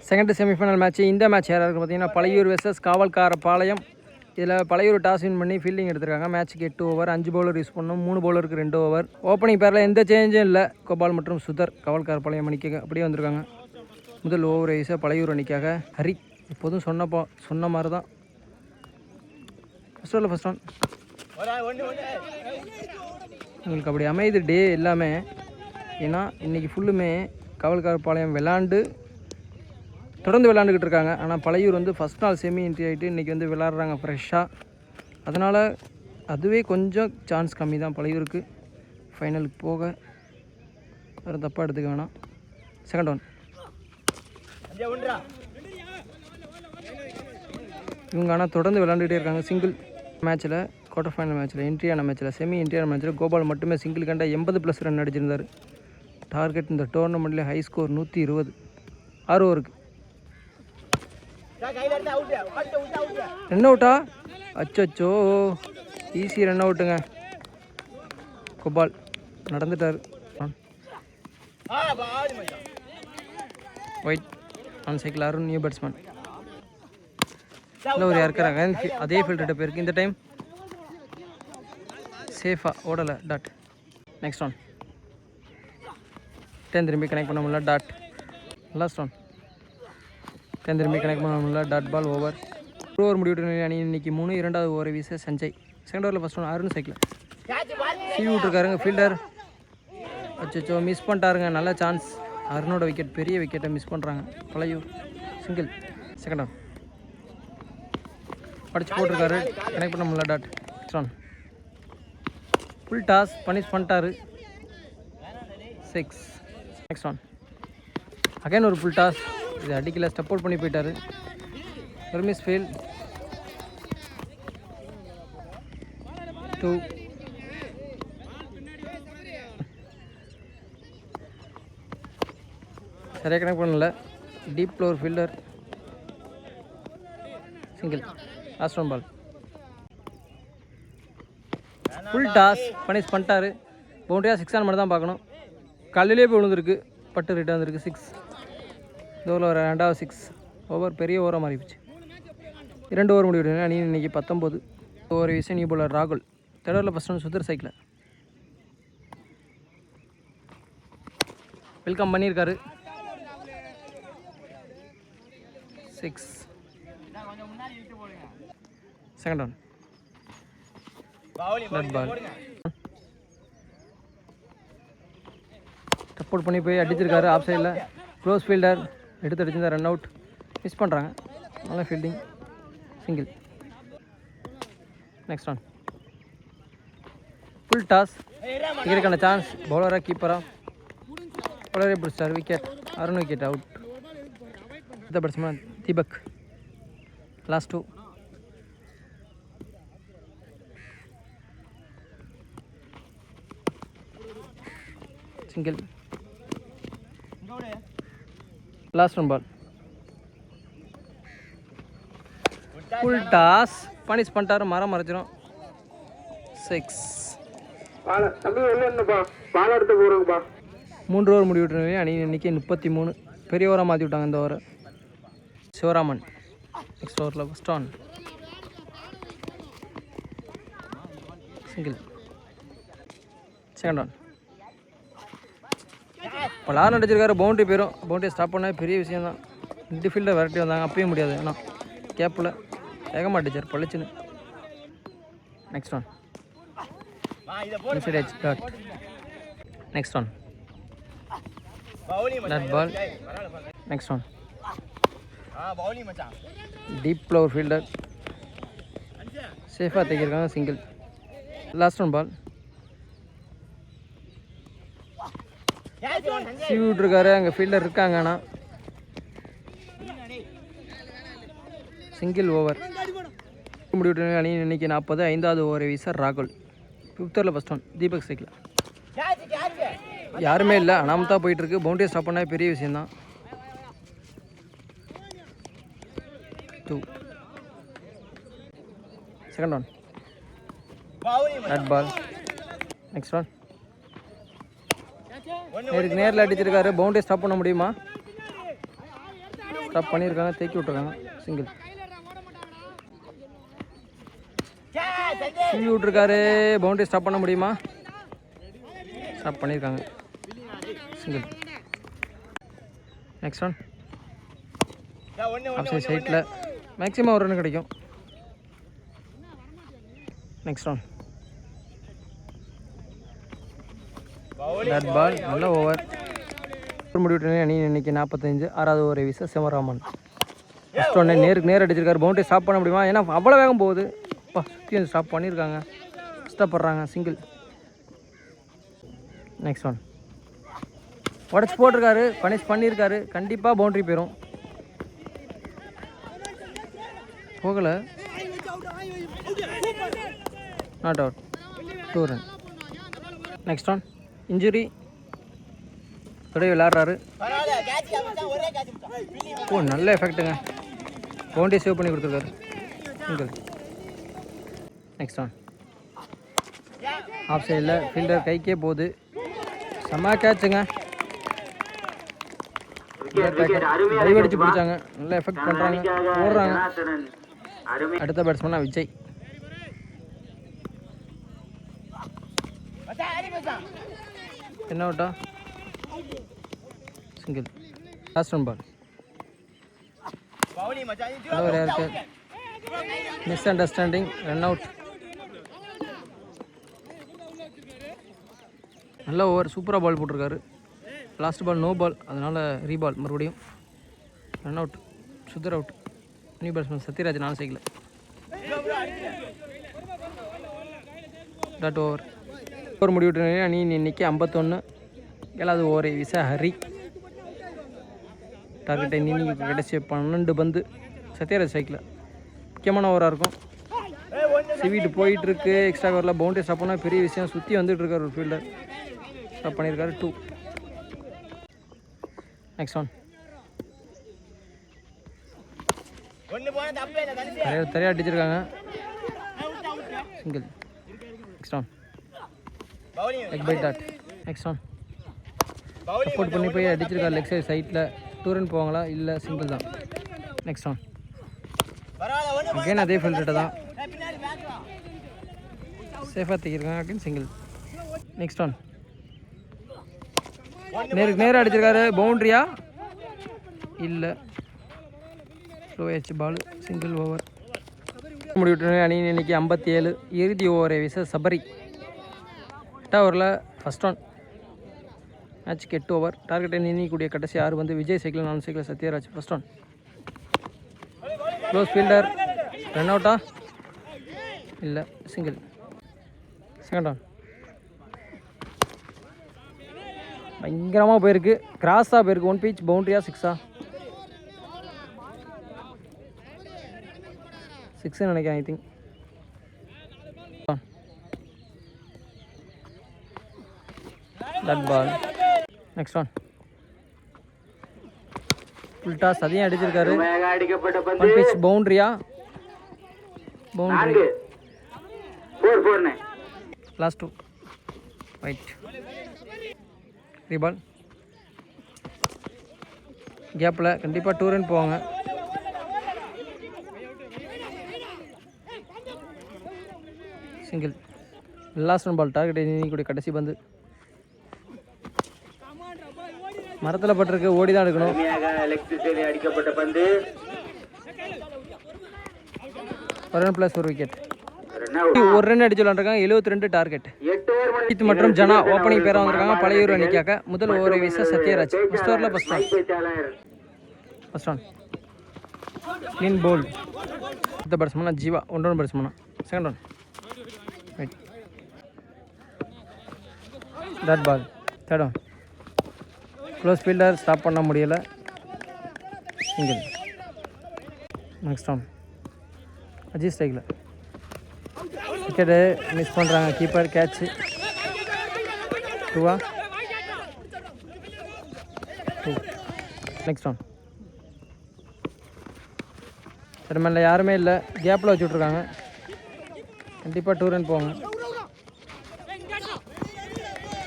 Second semi-final match. இந்த match யாராக இருக்குது பார்த்தீங்கன்னா பழையூர் வெர்சஸ் காவல்காரபாளையம். இதில் பழையூர் டாஸ் வின் பண்ணி ஃபீல்டிங் எடுத்திருக்காங்க. மேட்ச்சுக்கு 8 ஓவர், 5 பவுலர் யூஸ் பண்ணணும், 3 பவுலருக்கு 2 ஓவர். ஓப்பனிங் பேரில் எந்த சேஞ்சும் இல்லை. கோபால் மற்றும் சுதர் காவல்காரபாளையம் அணிக்காக அப்படியே வந்திருக்காங்க. முதல் ஓவர் வைஸாக பழையூர் அணிக்காக ஹரி. எப்போதும் சொன்ன மாதிரி தான். ஃபர்ஸ்ட் ஒன் உங்களுக்கு அப்படி அமையுது டே எல்லாமே. ஏன்னா இன்றைக்கி ஃபுல்லுமே காவல்காரபாளையம் தொடர்ந்து விளாண்டுக்கிட்டு இருக்காங்க. ஆனால் பழையூர் வந்து ஃபஸ்ட் நாள் செமி என்ட்ரி ஆகிட்டு இன்றைக்கி வந்து விளாட்றாங்க ஃப்ரெஷ்ஷாக. அதனால் அதுவே கொஞ்சம் சான்ஸ் கம்மி தான் பழையூருக்கு ஃபைனலுக்கு போக. வேறு தப்பாக எடுத்துக்க வேணாம். செகண்ட் ஒன் இவங்க ஆனால் தொடர்ந்து விளாண்டுகிட்டே இருக்காங்க. சிங்கிள் மேட்ச்சில், குவார்ட்டர் ஃபைனல் மேட்ச்சில், என்ட்ரியான மேட்ச்சில், செமி என்ட்ரியான மேட்ச்சில் கோபால் மட்டுமே சிங்கிள் கண்டா 80+ ரன் அடிச்சிருந்தார். டார்கெட் இந்த டோர்னமெண்ட்லேயே ஹை ஸ்கோர் 120. 6 ஓவருக்கு ரன் அவுட்டா? அச்சோ, ஈஸி ரன் அவுட்டுங்க. கோபால் நடந்துட்டார். White on cycle. Arun new batsman. இல்லை ஒரு இருக்கிறாங்க அதே ஃபீல்டு போயிருக்கு. இந்த டைம் சேஃபாக ஓடலை. டாட். நெக்ஸ்ட் ஒன் 10 திரும்பி கனெக்ட் பண்ண முடியல. டாட். லாஸ்ட் ஒன் 10 திரும்பி கனெக்ட் பண்ண முடியல. டாட். Ball over. ஓவர் முடிவிட்டு அணி இன்னைக்கு 3. 2வது ஓவர் வீச சஞ்சய். செகண்ட் ஓவரில் ஃபஸ்ட் ஒன் அருண் சைக்கிள் சீவி விட்ருக்காருங்க ஃபீல்டர். அச்சோ மிஸ் பண்ணிட்டாருங்க. நல்ல சான்ஸ். அருணோட விக்கெட், பெரிய விக்கெட்டை மிஸ் பண்ணுறாங்க பழையூர். சிங்கிள். செகண்ட் ஒன் அடிச்சு போட்டிருக்காரு, கனெக்ட் பண்ண முடியல. Dot. Next one full toss punish பண்ணிட்டாரு. 6. நெக்ஸ்ட் ஒன் அகைன் ஒரு ஃபுல் டாஸ். இது அடிக்கல, ஸ்டெப் அவுட் பண்ணி போயிட்டாரு. ஒரு மிஸ் ஃபீல். 2. சரியாக கனெக்ட் பண்ணல. Deep floor fielder. Single. Last one ball. Full toss punish பண்ணிட்டாரு. பவுண்டரியாக 6 ஆன் மட்டும் தான் பார்க்கணும். கல்லிலே போய் விழுந்துருக்கு, பட்டு ரிட்டர்ன் வந்துருக்கு. 6. இதோவில் ஒரு 2வது 6 ஓவர். பெரிய ஓவராக மாறிடுச்சு. 2 ஓவர் முடிவு அணி இன்னைக்கு 19. ஓவர் வீச நியூ பவுலர் ராகுல். தேர்ட் ஓவரில் ஃபஸ்ட் ஒன் சுதர் சைக்கிள் வெல்கம் பண்ணியிருக்காரு. 6. Second one dead ball. Support பண்ணி போய் அடிச்சிருக்காரு ஆஃப் சைடில். க்ளோஸ் ஃபீல்டர் எடுத்து அடிச்சிருந்தா ரன் அவுட். மிஸ் பண்ணுறாங்க. நல்ல fielding. Single. Next one full toss. இதுக்கான சான்ஸ். பவுலராக கீப்பராக பவுலரே பிடிச்சார். விக்கெட். Arun wicket out. அடுத்த batsman Deepak. Last 2. Single. Last one ball. Full toss punish பண்ணிட்டாரு. மரம் மறைச்சிடும். 6. 3 ஓவர் முடிவிட்டு அணி இன்னைக்கு 33. பெரிய ஓவராக மாற்றி விட்டாங்க இந்த ஓவரை. சிவராமன் நெக்ஸ்ட் ஓவரில் first on. Single. Second on. இப்போ லான் அடிச்சிருக்காரு. பவுண்டரி போயிடும். பவுண்டரி ஸ்டாப் பண்ண பெரிய விஷயம் தான். ரெண்டு ஃபீல்டர் விரட்டி வந்தாங்க. அப்பயும் முடியாது. ஏன்னா கேப்பில் வேகமாக அடிச்சார் பழிச்சுன்னு. Next one inside edge. Dot. Next one dot ball. Next one deep floor fielder சேஃபாக தைக்கிருக்காங்க. சிங்கிள். Last one ball. சீவி விட்ருக்காரு. அங்கே ஃபீல்டர் இருக்காங்க. ஆனால் சிங்கிள் ஓவர் முடிவிட்டு அணி இன்னைக்கு 40. 5வது ஓவர் வீசர் ராகுல். 5th ஓவரில் ஃபஸ்ட் ஒன் தீபக் சைக்கிள். யாருமே இல்லை, அனாமத்தாக போயிட்டுருக்கு. பவுண்டரி ஸ்டாப் பண்ணால் பெரிய விஷயந்தான். 2. Second one dot ball. Next one நேருக்கு நேரில் அடிச்சிருக்காரு. பவுண்டரி ஸ்டாப் பண்ண முடியுமா? ஸ்டாப் பண்ணியிருக்காங்க, தேக்கி விட்ருக்காங்க, சிங்கிள். தூக்கி விட்ருக்காரு, பவுண்டரி ஸ்டாப் பண்ண முடியுமா? ஸ்டாப் பண்ணியிருக்காங்க, சிங்கிள். நெக்ஸ்ட் ஒன் ஆஃப் சைட்டில் மேக்ஸிமம் ஒரு ரன் கிடைக்கும். நெக்ஸ்ட் ஒன் டாட் பால், நல்ல ஓவர். முடிவிட்டு அணி இன்னைக்கு 45, 6வது ஓவரை வீச சிவராமன். நெக்ஸ்ட் ஒன்று நேருக்கு நேர் அடிச்சிருக்காரு, பவுண்டரி ஸ்டாப் பண்ண முடியுமா? ஏன்னா அவ்வளோ வேகம் போகுது. அப்பா சுற்றி ஸ்டாப் பண்ணியிருக்காங்க, கஷ்டப்படுறாங்க, சிங்கிள். நெக்ஸ்ட் ஒன் உடச்சி போட்டிருக்காரு, பனிஷ் பண்ணியிருக்காரு, கண்டிப்பாக பவுண்டரி போயிடும். போகலை, not out, 2 run. Next one injury, அப்படியே விளையாடுறாரு. ஓ நல்ல எஃபெக்ட்டுங்க, பவுண்டரி சேவ் பண்ணி கொடுத்துருக்காரு, சிங்கிள். நெக்ஸ்ட் ஒன் ஆஃப் சைடில் ஃபீல்டர் கைக்கே போகுது, செம்ம கேட்சுங்க. டைவடிச்சு பிடிச்சாங்க, நல்ல எஃபெக்ட் பண்ணுறாங்க, ஓடுறாங்க. அடுத்த பேட்ஸ்மேனா விஜய். என்ன அவுட்டா? சிங்கிள். Last one ball. யாருக்கு மிஸ் அண்டர்ஸ்டாண்டிங், ரன் அவுட். நல்ல ஓவர், சூப்பராக பால் போட்டிருக்காரு. லாஸ்ட் பால் நோ பால், அதனால் ரீபால் மறுபடியும். ரன் அவுட், சுத்தர் out. New batsman Sathyaraj 4 cycle. Dot over. Over முடிவிட்டு அணி இன்னைக்கு 51, 7வது ஓவரை வீச ஹரி. டார்கெட்டை இன்னைக்கு கடைசி 12 பந்து. சத்யராஜ் சைக்கிள் முக்கியமான ஓவராக இருக்கும். சிவிட்டு போயிட்டுருக்கு, எக்ஸ்ட்ரா ஓவரில் பவுண்டரி ஸ்டாப் பண்ணால் பெரிய விஷயம். சுற்றி வந்துட்டு இருக்கார் ஒரு ஃபீல்டர், ஸ்டாப் பண்ணியிருக்காரு, 2. நெக்ஸ்ட் ஒன் தரையாக அடிச்சிருக்காங்க, single. Next one leg by dot. Next one support பண்ணி போய் அடிச்சிருக்காரு லெக் சைட் சைட்டில். 2 ரன் போவாங்களா? இல்லை, சிங்கிள் தான். நெக்ஸ்ட் ஒன் அகைன் அதே ஃபீல்டர்கிட்ட தான் சேஃபாக தூக்கியிருக்காங்க, அகைன் சிங்கிள். நெக்ஸ்ட் ஒன் நேருக்கு நேராக அடிச்சிருக்காரு, பவுண்ட்ரியா? இல்லை, ஸ்லோ ஆச்சு பால், சிங்கிள். ஓவர் முடிவிட்டு அணி இன்னைக்கு 57, இறுதி ஓவரை வீச சபரி. 8 ஓவரில் ஃபஸ்ட் ஒன். மேட்ச்க்கு 8 ஓவர். டார்கெட்டை நீக்கக்கூடிய கடைசி 6 வந்து Vijay cycle, 4 cycle Sathyaraj. First one close fielder, run அவுட்டா? இல்லை, சிங்கிள். செகண்ட் ஒன் பயங்கரமாக போயிருக்கு, கிராஸாக போயிருக்கு. 1 pitch பவுண்ட்ரியா? 6ஆ? 6 நினைக்கிறேன், I think. That ball. Next one full toss, அதையும் அடிச்சிருக்காரு. 1 pitch பவுண்ட்ரியா? பவுண்ட்ரி. Last 2 right. ரீபால் கேப்பில் கண்டிப்பாக 2 ரன் போவாங்க. Single. Last one ball. Target இன்னைக்கு கடைசி பந்து. மரத்தில் பட்டிருக்கு, ஓடி தான் எடுக்கணும். அடிக்கப்பட்ட பந்து. 1 ரன் ப்ளஸ் 1 விக்கெட். 1 ரன் அடிச்சு விளாண்டுருக்காங்க. 72 டார்கெட். அஜித் மற்றும் ஜனா ஓப்பனிங் பேராக வந்திருக்காங்க. பழையூர் அணிக்காக. முதல் ஓவரை வீச சத்யராஜ். ஃபஸ்ட் ஓவரில் ஃபஸ்ட் ஒன் கிளீன் போல். அடுத்த பேட்ஸ்மேனா ஜீவா. 1 ரன் பேட்ஸ்மேனா. Second one right. Dot ball. Third one close fielder, stop பண்ண முடியலை, சிங்கிள். நெக்ஸ்ட் ஒன் அஜித் ஸ்ட்ரைக்கில். விக்கெட்டு மிஸ் பண்ணுறாங்க, கீப்பர் கேட்ச்சு. 2. நெக்ஸ்ட் ஒன் செடிமேனில் யாருமே இல்லை, கேப்பில் வச்சு விட்ருக்காங்க. கண்டிப்பாக 2 ரன் போவாங்க.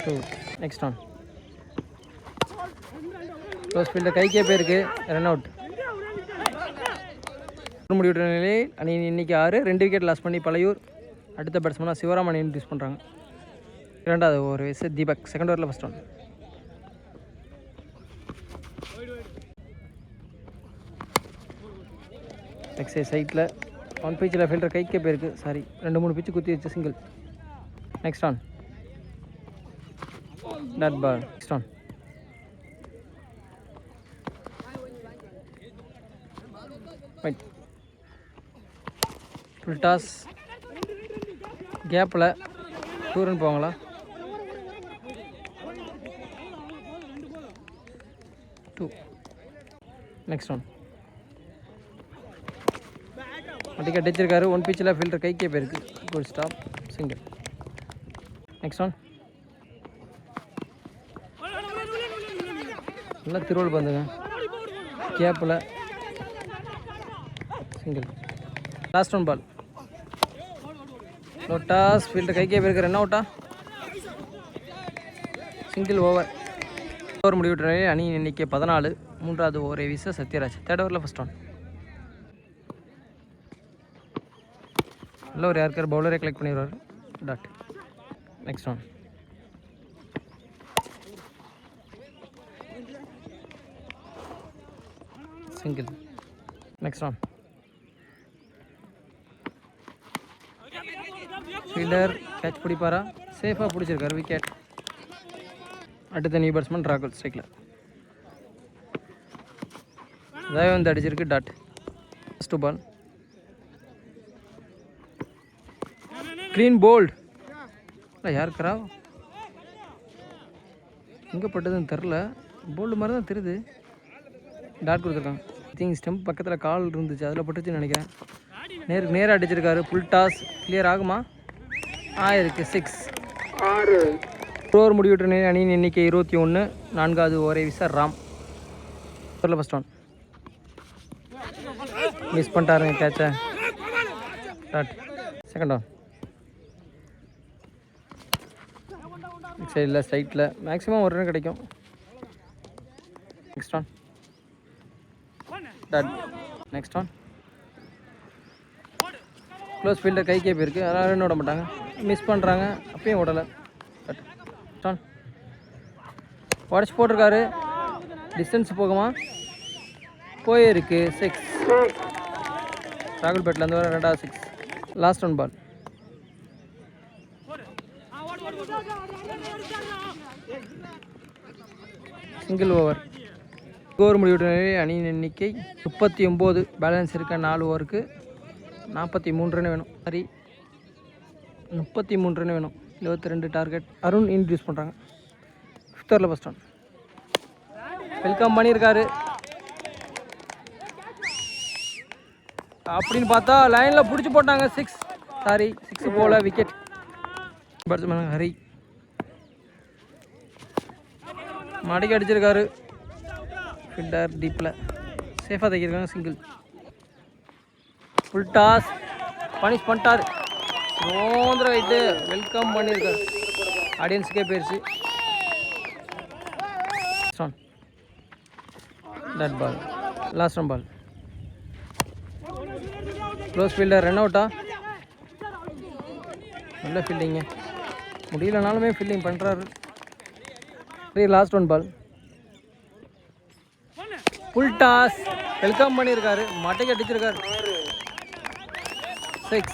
2. நெக்ஸ்ட் ஒன் க்ளோஸ் ஃபீல்டர் கைக்கே போயிருக்கு, ரன் அவுட். முடிவுற்ற நிலையில் அணி இன்னைக்கு 6 2 விக்கெட் லாஸ் பண்ணி பழையூர். அடுத்த பேட்ஸ்மனாக சிவராமன் இன்ட்ரடியூஸ் பண்ணுறாங்க. இரண்டாவது ஓவர் வயசு தீபக். செகண்ட் ஓவரில் ஃபஸ்ட் ஒன். நெக்ஸ்ட் சைட்டில் ஒன் பிச்சில் ஃபீல்டர் கைக்கே போயிருக்கு. சாரி, 2-3 பிச்சு குத்தி வச்சு single. Next one dot ball. Next one right. Full toss கேப்பில் 2 ரன் போவாங்களா? 2. நெக்ஸ்ட் ஒன் அடிக்க அடிச்சிருக்காரு. ஒன் பிச்சில் ஃபீல்டர் கைக்கே போயிருக்கு. Good stop, single. Next one நல்லா திருவள் பந்துங்க, கேப்பில் single. Last one ball. Toss fielder கைக்கே போயிருக்கு. ரன் அவுட்டா? சிங்கிள். ஓவர் முடிவுற்ற அணி எண்ணிக்கை 14. மூன்றாவது ஓவரை வீச சத்யராஜ். தேர்ட் ஓவரில் ஃபஸ்ட் ஒன். நல்ல ஒரு யாருக்கார் பவுலரே கலெக்ட் பண்ணிடுவார். Dot. Next one single. Next one fielder catch பிடிப்பாரா? சேஃபாக பிடிச்சிருக்காரு, விக்கெட். அடுத்த நியூ பேட்ஸ்மேன் ராகுல் ஸ்ட்ரைக்கில். அதாவது வந்து அடிச்சிருக்கு. Dot. First ball clean bowled. இல்லை யாருக்கிறா எங்கே பட்டதுன்னு தெரில. போல்டு மாதிரி தான் தெரியுது. டாட் கொடுத்துருக்காங்க. திங்க் ஸ்டெம்ப் பக்கத்தில் கால் இருந்துச்சு, அதில் பட்டுச்சுன்னு நினைக்கிறேன். நேராக அடிச்சிருக்காரு. ஃபுல் டாஸ் கிளியர் ஆகுமா? ஆயிருக்கு. 6. ஓவர் முடிவுற்ற அணியின் எண்ணிக்கை 21. நான்காவது ஓவரை வீச ராம். ஃபர்ஸ்ட் ஒன் மிஸ் பண்ணிட்டாருங்க கேட்சை. டாட். செகண்ட் ஒன் சைடில் ஸ்ட்ரைட்டில் மேக்ஸிமம் ஒரு ரன் கிடைக்கும். Next one dot. Next one close fielder கைக்கே போயிருக்கு. அதனால் ரன் விட மாட்டாங்க. மிஸ் பண்ணுறாங்க, அப்பயும் விடலை. நெக்ஸ்ட் ஒன் உடச்சி போட்டிருக்காரு. டிஸ்டன்ஸ் போகுமா? போயிருக்கு. 6. ராகுல்பேட்லேருந்து வர 2வது 6. Last one ball. Single over. Over முடிவுற்ற அணியின் எண்ணிக்கை 39. பேலன்ஸ் இருக்க 4 ஓவருக்கு 43 ரன் வேணும். சரி, 33 ரன் வேணும். 22 டார்கெட். அருண் இன்ட்ரடியூஸ் பண்ணுறாங்க. 5th ஓவரில் ஃபஸ்ட் ஒன். வெல்கம் பண்ணியிருக்காரு. அப்படின்னு பார்த்தா லைனில் பிடிச்சி போட்டாங்க. 6. சாரி, 6 போல, விக்கெட். பேட்ஸ்மேன் ஹரி மடக்கி அடிச்சிருக்காரு. ஃபீல்டர் டீப்பில் சேஃபாக தைக்கிருக்காங்க. சிங்கிள். ஃபுல் டாஸ் பனிஷ் பண்ணிட்டார். ரோந்திர வைட்டு வெல்கம் பண்ணியிருக்காரு. ஆடியன்ஸுக்கே போயிடுச்சு. Dot ball. Last one ball. Close fielder run அவுட்டா? நல்ல ஃபீல்டிங்க, முடியலனாலுமே ஃபீல்டிங் பண்ணுறாரு. Last one ball. Full toss welcome பண்ணியிருக்காரு. மட்டைக்கு அடிச்சிருக்காரு. 6.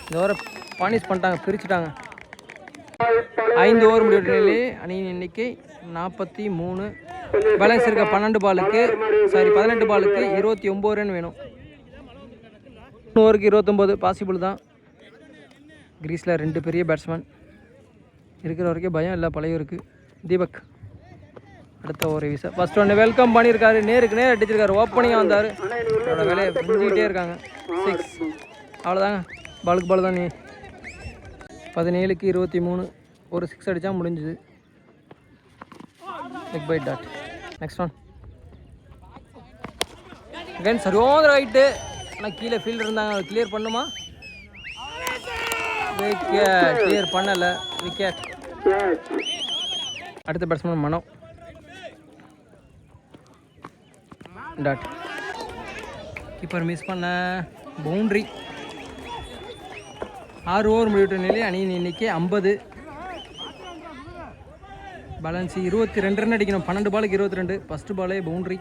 இந்த ஓவரை பனிஷ் பண்ணிட்டாங்க, பிரிச்சுட்டாங்க. 5 ஓவர் முடிவுற்ற நிலையிலே அணியின் எண்ணிக்கை 43. பேலன்ஸ் இருக்க 18 பாலுக்கு 29 ரன் வேணும். ஓவருக்கு 29 பாசிபிள் தான். கிரீஸில் 2 பெரிய பேட்ஸ்மேன் இருக்கிற வரைக்கும் பயம் இல்லை பழையூருக்கு. தீபக் அடுத்த ஓவரை வீச ஃபஸ்ட் ஒன்று வெல்கம் பண்ணியிருக்காரு. நேருக்கு நேர் அடிச்சிருக்காரு. ஓப்பனிங்காக வந்தார். அவரோட வேலையை செஞ்சுக்கிட்டே இருக்காங்க. 6. அவ்வளோதாங்க, பாலுக்கு பால் தான். 17க்கு 23. ஒரு 6 அடித்தா முடிஞ்சுது. Leg by dot. Next one again சரியான ரைட்டு. ஆனால் கீழே ஃபீல்டர் இருந்தாங்க, கிளியர் பண்ணுமா? விக்கெட். கிளியர் பண்ணலை, விக்கெட். அடுத்த பேட்ஸ்மேன் மனோ. டாட். கீப்பர் மிஸ் பண்ண பவுண்ட்ரி. 6 ஓவர் முடிவிட்ட நிலையில் அணியின் எண்ணிக்கை 50. பேலன்ஸ் 22 ரன் அடிக்கணும். 12 பாலுக்கு 22. ஃபஸ்ட்டு பாலே boundary.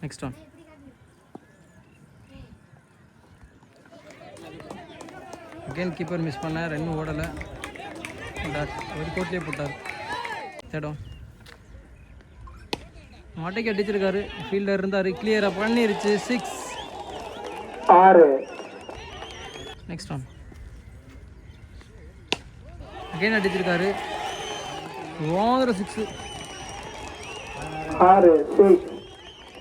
Next one. Again keeper miss பண்ண, ரன் ஓடலை. ஒரு கோட்லேயே போட்டார். Third one. மாட்டைக்கு அடிச்சிருக்காரு. ஃபீல்டர் இருந்தார், கிளியராக பண்ணிருச்சு. 6. 6. Next one. அகெயின் அடிச்சிருக்காரு. ஓவர 6. 6. 6.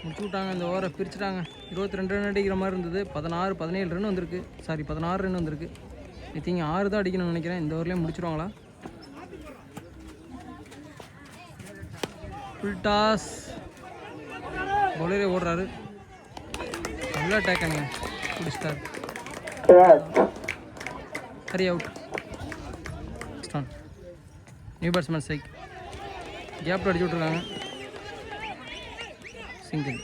முடிச்சு விட்டாங்க. இந்த ஓவரை பிரிச்சுட்டாங்க. 22 ரன் அடிக்கிற மாதிரி இருந்தது. 17 ரன் வந்திருக்கு. 16 ரன் வந்திருக்கு. ஐ திங்க் 6 தான் அடிக்கணும்னு நினைக்கிறேன். இந்த ஓவர்லேயே முடிச்சிருவாங்களா? Full toss. பவுலரே ஓடுறாரு. நல்லா அட்டாக் அணுங்க. பிடிச்சிட்டார். Hari out. New batsman strike. கேப்பில் அடிச்சு விட்ருக்காங்க. சிங்கிள்.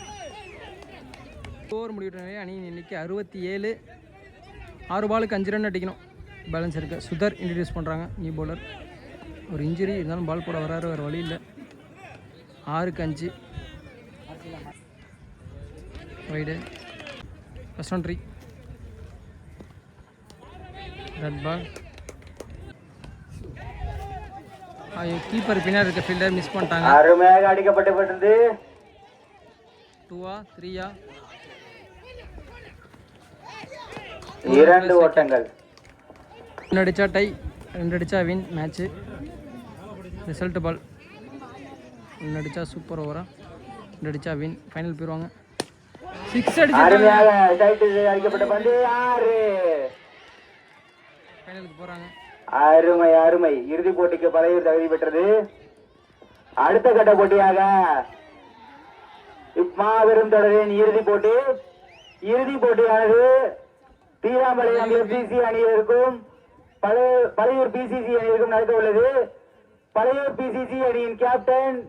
ஓவர் முடிவிட்ட அணியின் எண்ணிக்கை 67. 6 பாலுக்கு 5 ரன் அடிக்கணும். பேலன்ஸ் இருக்குது. சுதர் இன்ட்ரடியூஸ் பண்ணுறாங்க, நியூ பவுலர். ஒரு இன்ஜுரி இருந்தாலும் பால் போட வராரு, வேறு வழி இல்லை. 6க்கு 5. Wide. First one 3. Red ball. Keeper பின்னாடி இருக்க ஃபீல்டர் மிஸ் பண்ணிட்டாங்க. அருமையாக அடிக்கப்பட்டது. 2ஆ 3ஆ? 2 ஓட்டங்கள். 2 அடித்தா டை, 2 அடித்தா வின் மேட்ச்சு. ரிசல்ட் பால். 1 அடித்தா சூப்பர் ஓவரா, 2 அடித்தா வின். ஃபைனல் போயிடுவாங்க. 6 அடிக்கப்பட்ட பந்து 6. ஃபைனலுக்கு போகிறாங்க. அருமை அருமை. இறுதிப் போட்டிக்கு பழையூர் தகுதி பெற்றது. அடுத்த கட்ட போட்டியாக இம்மாபெரும் தொடரின் இறுதிப் போட்டியானது தீராமலையம் FCC அணியினருக்கும் பழையூர் PCC அணியினருக்கும் நடக்க உள்ளது. பழையூர் PCC அணியின் கேப்டன்